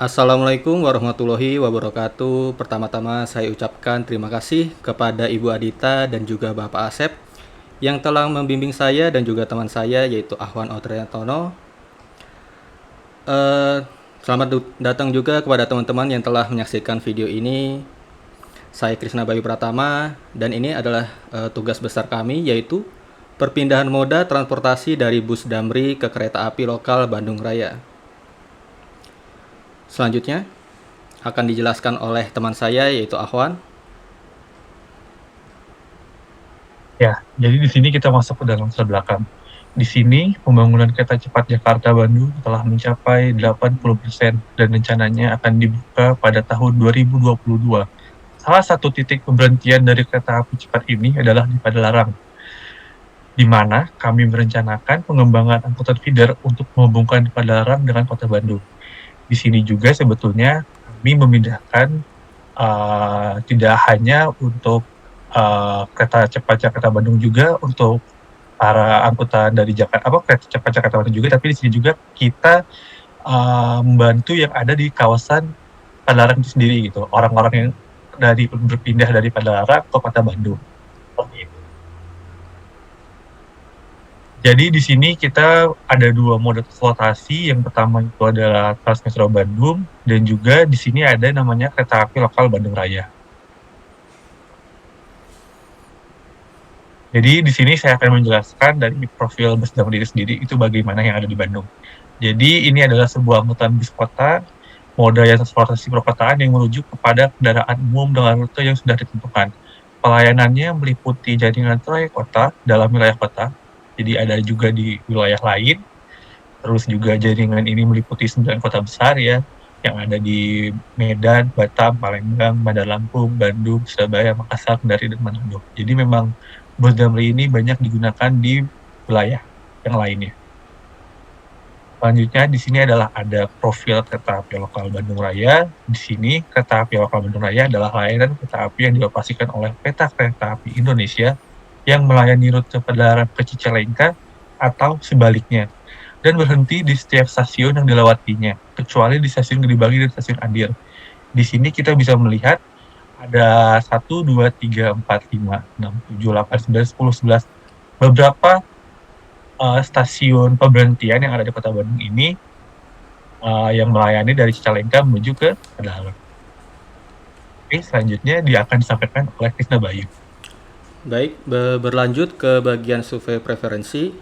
Assalamualaikum warahmatullahi wabarakatuh. Pertama-tama saya ucapkan terima kasih kepada Ibu Adita dan juga Bapak Asep yang telah membimbing saya dan juga teman saya yaitu Ahwan Otriantono. Eh, Selamat datang juga kepada teman-teman yang telah menyaksikan video ini. Saya Krisna Bayu Pratama dan ini adalah tugas besar kami yaitu perpindahan moda transportasi dari bus Damri ke kereta api lokal Bandung Raya. Selanjutnya akan dijelaskan oleh teman saya yaitu Ahwan. Ya, jadi di sini kita masuk ke dalam latar belakang. Di sini, pembangunan kereta cepat Jakarta-Bandung telah mencapai 80% dan rencananya akan dibuka pada tahun 2022. Salah satu titik pemberhentian dari kereta api cepat ini adalah di Padalarang, di mana kami merencanakan pengembangan angkutan feeder untuk menghubungkan Padalarang dengan kota Bandung. Di sini juga sebetulnya kami memindahkan tidak hanya untuk kereta cepat Jakarta Bandung juga untuk para angkutan dari Jakarta kereta cepat Jakarta Bandung juga, tapi di sini juga kita membantu yang ada di kawasan Padalarang itu sendiri gitu, orang-orang yang berpindah dari Padalarang ke kota Bandung. Jadi di sini kita ada dua moda transportasi. Yang pertama itu adalah Transmetro Bandung dan juga di sini ada namanya kereta api lokal Bandung Raya. Jadi di sini saya akan menjelaskan dari profil bus Damri itu sendiri itu bagaimana yang ada di Bandung. Jadi ini adalah sebuah angkutan bis kota, moda yang transportasi perkotaan yang merujuk kepada kendaraan umum dengan rute yang sudah ditentukan. Pelayanannya meliputi jaringan trayek kota dalam wilayah kota, jadi ada juga di wilayah lain. Terus juga jaringan ini meliputi 9 kota besar ya, yang ada di Medan, Batam, Palembang, Bandar Lampung, Bandung, Surabaya, Makassar, Kendari, dan Manado. Jadi memang bus Damri ini banyak digunakan di wilayah yang lainnya. Selanjutnya di sini adalah ada profil kereta api lokal Bandung Raya. Di sini kereta api lokal Bandung Raya adalah layanan kereta api yang dioperasikan oleh PT Kereta Api Indonesia yang melayani rute Padalarang ke Cicalengka atau sebaliknya dan berhenti di setiap stasiun yang dilewatinya, kecuali di stasiun Gede Bagi dan stasiun Andir. Di sini kita bisa melihat ada 1, 2, 3, 4, 5, 6, 7, 8, 9, 10, 11 beberapa stasiun pemberhentian yang ada di kota Bandung ini yang melayani dari Cicalengka menuju ke Padalarang. Oke, selanjutnya dia akan disampaikan oleh Krisna Bayu. Baik, berlanjut ke bagian survei preferensi.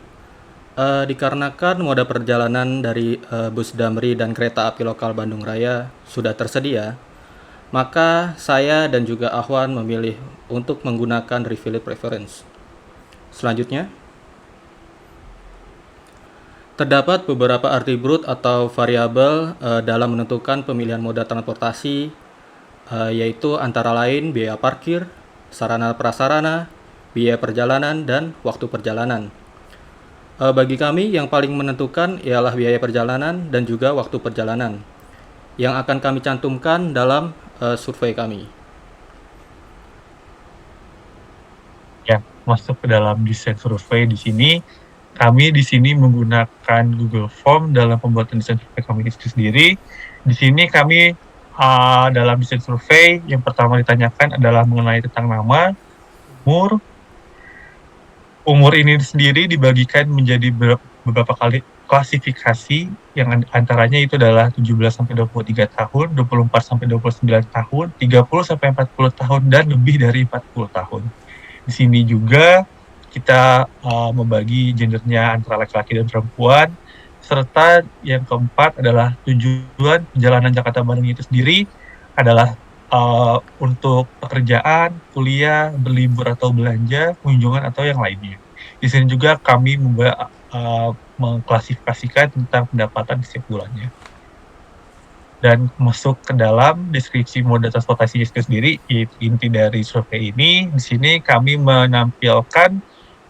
Dikarenakan moda perjalanan dari bus Damri dan kereta api lokal Bandung Raya sudah tersedia, maka saya dan juga Ahwan memilih untuk menggunakan revealed preference. Selanjutnya, terdapat beberapa atribut atau variabel dalam menentukan pemilihan moda transportasi, yaitu antara lain biaya parkir, sarana prasarana, biaya perjalanan, dan waktu perjalanan. Bagi kami yang paling menentukan ialah biaya perjalanan dan juga waktu perjalanan yang akan kami cantumkan dalam survei kami. Ya, masuk ke dalam desain survei di sini. Kami di sini menggunakan Google Form dalam pembuatan desain survei kami itu sendiri. Di sini kami dalam desain survei yang pertama ditanyakan adalah mengenai tentang nama, umur. Umur ini sendiri dibagikan menjadi beberapa kali klasifikasi yang antaranya itu adalah 17 sampai 23 tahun, 24 sampai 29 tahun, 30 sampai 40 tahun dan lebih dari 40 tahun. Di sini juga kita membagi gendernya antara laki-laki dan perempuan, serta yang keempat adalah tujuan perjalanan Jakarta Bandung itu sendiri adalah untuk pekerjaan, kuliah, berlibur atau belanja, kunjungan atau yang lainnya. Di sini juga kami mengklasifikasikan tentang pendapatan setiap bulannya. Dan masuk ke dalam deskripsi moda transportasi itu sendiri, inti dari survei ini, di sini kami menampilkan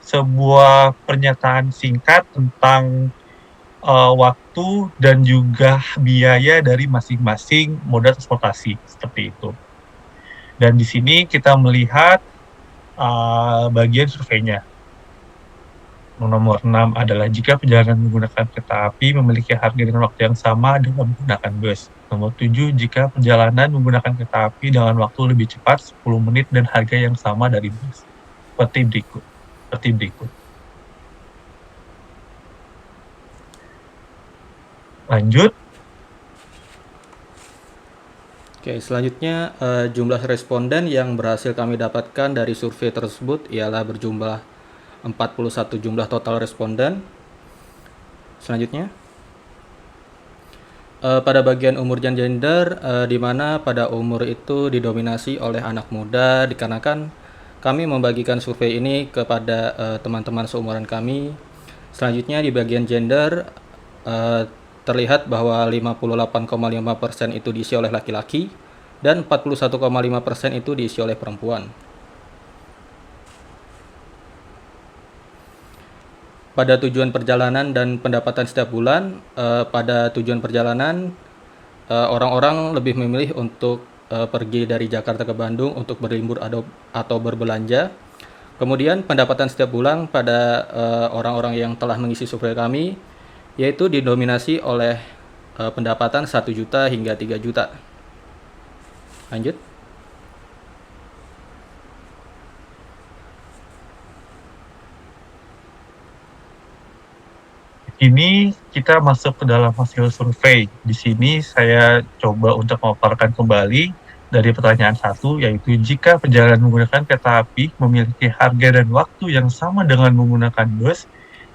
sebuah pernyataan singkat tentang waktu dan juga biaya dari masing-masing moda transportasi, seperti itu. Dan di sini kita melihat bagian surveinya. Nomor 6 adalah jika perjalanan menggunakan kereta api memiliki harga dengan waktu yang sama dengan menggunakan bus. Nomor 7, jika perjalanan menggunakan kereta api dengan waktu lebih cepat 10 menit dan harga yang sama dari bus. Seperti berikut. Lanjut. Oke, selanjutnya jumlah responden yang berhasil kami dapatkan dari survei tersebut ialah berjumlah 41 jumlah total responden. Selanjutnya, pada bagian umur dan gender, di mana pada umur itu didominasi oleh anak muda, dikarenakan kami membagikan survei ini kepada teman-teman seumuran kami. Selanjutnya di bagian gender, terlihat bahwa 58,5% itu diisi oleh laki-laki dan 41,5% itu diisi oleh perempuan. Pada tujuan perjalanan dan pendapatan setiap bulan, pada tujuan perjalanan orang-orang lebih memilih untuk pergi dari Jakarta ke Bandung untuk berlibur atau berbelanja. Kemudian pendapatan setiap bulan pada orang-orang yang telah mengisi survei kami yaitu didominasi oleh pendapatan 1 juta hingga 3 juta. Lanjut. Ini kita masuk ke dalam hasil survei. Di sini saya coba untuk memaparkan kembali dari pertanyaan 1, yaitu jika perjalanan menggunakan kereta api memiliki harga dan waktu yang sama dengan menggunakan bus.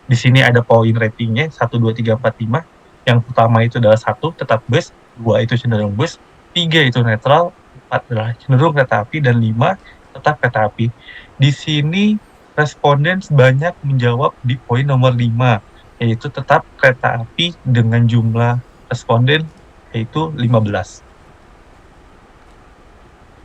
Di sini ada poin ratingnya 1, 2, 3, 4, 5. Yang pertama itu adalah 1, tetap bus, 2 itu cenderung bus, 3 itu netral, 4 adalah cenderung kereta api, dan 5 tetap kereta api. Di sini responden sebanyak menjawab di poin nomor 5, yaitu tetap kereta api dengan jumlah responden yaitu 15.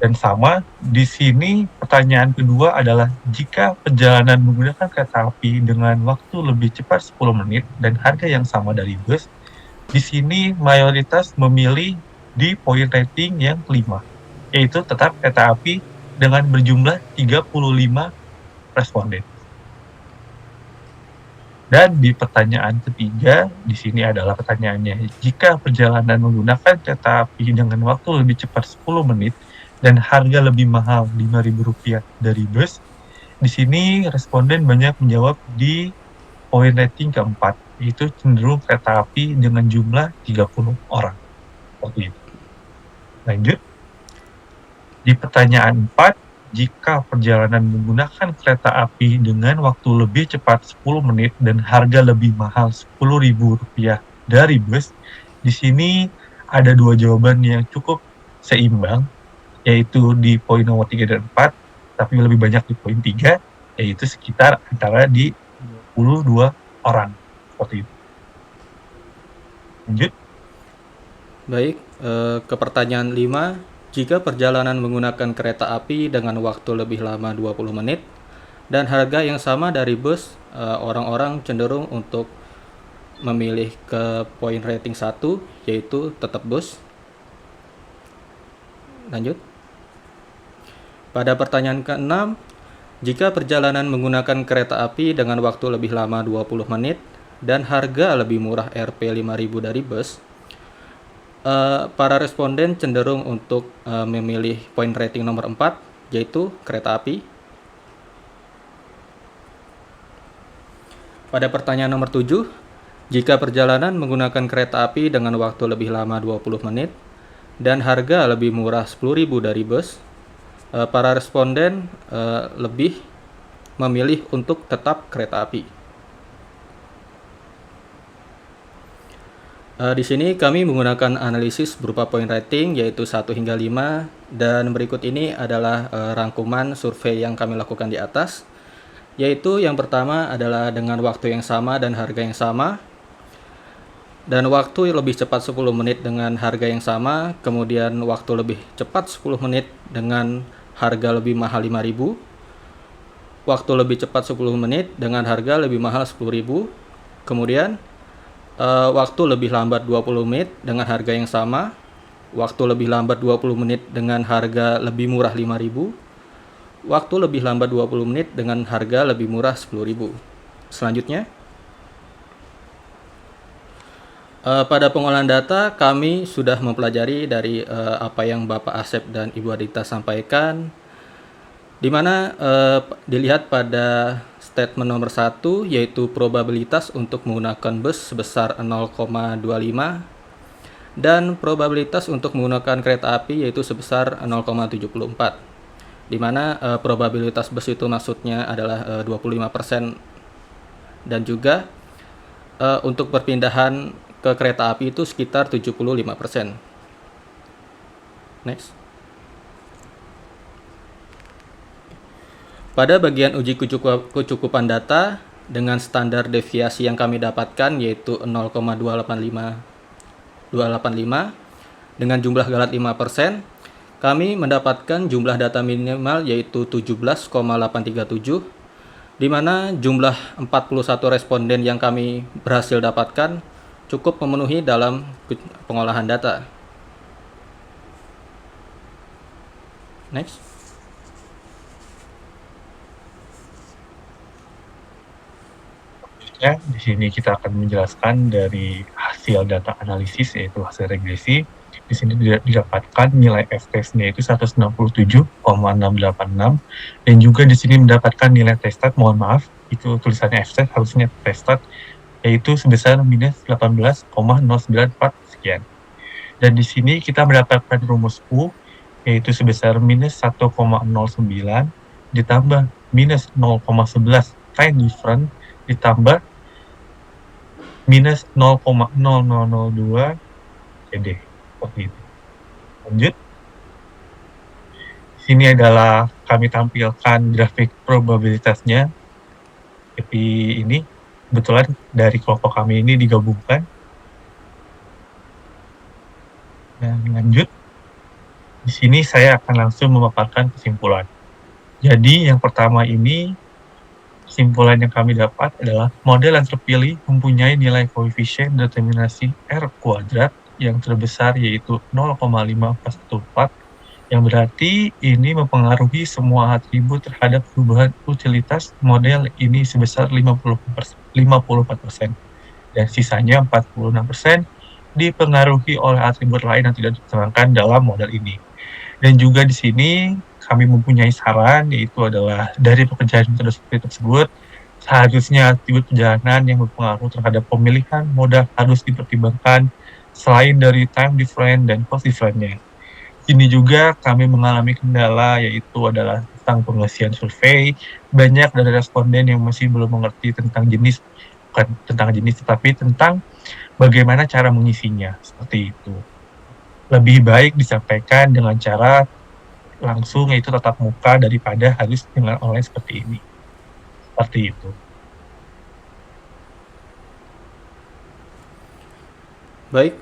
Dan sama, di sini pertanyaan kedua adalah jika perjalanan menggunakan kereta api dengan waktu lebih cepat 10 menit dan harga yang sama dari bus, di sini mayoritas memilih di poin rating yang kelima, yaitu tetap kereta api dengan berjumlah 35 responden. Dan di pertanyaan ketiga, di sini adalah pertanyaannya, jika perjalanan menggunakan kereta api dengan waktu lebih cepat 10 menit dan harga lebih mahal Rp5.000 dari bus, di sini responden banyak menjawab di poin rating keempat, yaitu cenderung kereta api dengan jumlah 30 orang. Seperti itu. Lanjut. Di pertanyaan 4, jika perjalanan menggunakan kereta api dengan waktu lebih cepat 10 menit dan harga lebih mahal Rp10.000 dari bus, di sini ada 2 jawaban yang cukup seimbang, yaitu di poin nomor 3 dan 4, tapi lebih banyak di poin 3, yaitu sekitar antara di 22 orang. Seperti itu. Lanjut. Baik, ke pertanyaan 5. Jika perjalanan menggunakan kereta api dengan waktu lebih lama 20 menit dan harga yang sama dari bus, orang-orang cenderung untuk memilih ke poin rating 1, yaitu tetap bus. Lanjut. Pada pertanyaan ke-6, jika perjalanan menggunakan kereta api dengan waktu lebih lama 20 menit dan harga lebih murah Rp5.000 dari bus, para responden cenderung untuk memilih poin rating nomor 4, yaitu kereta api. Pada pertanyaan nomor 7, jika perjalanan menggunakan kereta api dengan waktu lebih lama 20 menit dan harga lebih murah Rp10.000 dari bus, para responden lebih memilih untuk tetap kereta api. Di sini kami menggunakan analisis berupa poin rating yaitu 1 hingga 5, dan berikut ini adalah rangkuman survei yang kami lakukan di atas, yaitu yang pertama adalah dengan waktu yang sama dan harga yang sama, dan waktu lebih cepat 10 menit dengan harga yang sama, kemudian waktu lebih cepat 10 menit dengan harga lebih mahal Rp5.000, waktu lebih cepat 10 menit dengan harga lebih mahal Rp10.000, kemudian waktu lebih lambat 20 menit dengan harga yang sama, waktu lebih lambat 20 menit dengan harga lebih murah Rp5.000, waktu lebih lambat 20 menit dengan harga lebih murah Rp10.000. Selanjutnya, pada pengolahan data kami sudah mempelajari dari apa yang Bapak Asep dan Ibu Adita sampaikan, di mana dilihat pada statement nomor 1 yaitu probabilitas untuk menggunakan bus sebesar 0,25 dan probabilitas untuk menggunakan kereta api yaitu sebesar 0,74, di mana probabilitas bus itu maksudnya adalah 25% dan juga untuk perpindahan ke kereta api itu sekitar 75%. Next. Pada bagian uji kecukupan data dengan standar deviasi yang kami dapatkan yaitu 0,285 dengan jumlah galat 5%, kami mendapatkan jumlah data minimal yaitu 17,837, di mana jumlah 41 responden yang kami berhasil dapatkan cukup memenuhi dalam pengolahan data. Next. Ya, di sini kita akan menjelaskan dari hasil data analisis, yaitu hasil regresi. Di sini didapatkan nilai F-test-nya itu 167,686, dan juga di sini mendapatkan nilai testat, mohon maaf, itu tulisannya F-test, harusnya testat, yaitu sebesar minus 18,094 sekian. Dan di sini kita mendapatkan rumus U, yaitu sebesar minus 1,09 ditambah minus 0,11 time difference ditambah minus 0,0002 CD. Seperti itu. Lanjut. Sini adalah kami tampilkan grafik probabilitasnya. Seperti ini. Kebetulan dari kelompok kami ini digabungkan. Dan lanjut. Di sini saya akan langsung memaparkan kesimpulan. Jadi yang pertama ini, kesimpulan yang kami dapat adalah model yang terpilih mempunyai nilai koefisien determinasi R kuadrat yang terbesar yaitu 0,514, yang berarti ini mempengaruhi semua atribut terhadap perubahan utilitas model ini sebesar 54%, dan sisanya 46% dipengaruhi oleh atribut lain yang tidak diterangkan dalam model ini. Dan juga di sini kami mempunyai saran, yaitu adalah dari pekerjaan metode tersebut, seharusnya atribut perjalanan yang berpengaruh terhadap pemilihan moda harus dipertimbangkan selain dari time difference dan cost difference-nya. Ini juga kami mengalami kendala, yaitu adalah tentang pengisian survei. Banyak dari responden yang masih belum mengerti tentang jenis, bukan tentang jenis, tetapi tentang bagaimana cara mengisinya, seperti itu. Lebih baik disampaikan dengan cara langsung, yaitu tatap muka, daripada harus dengan online seperti ini. Seperti itu. Baik,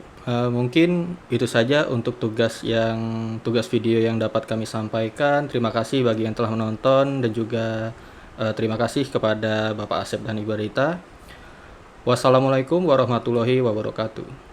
mungkin itu saja untuk tugas video yang dapat kami sampaikan. Terima kasih bagi yang telah menonton dan juga terima kasih kepada Bapak Asep dan Ibu Adita. Wassalamualaikum warahmatullahi wabarakatuh.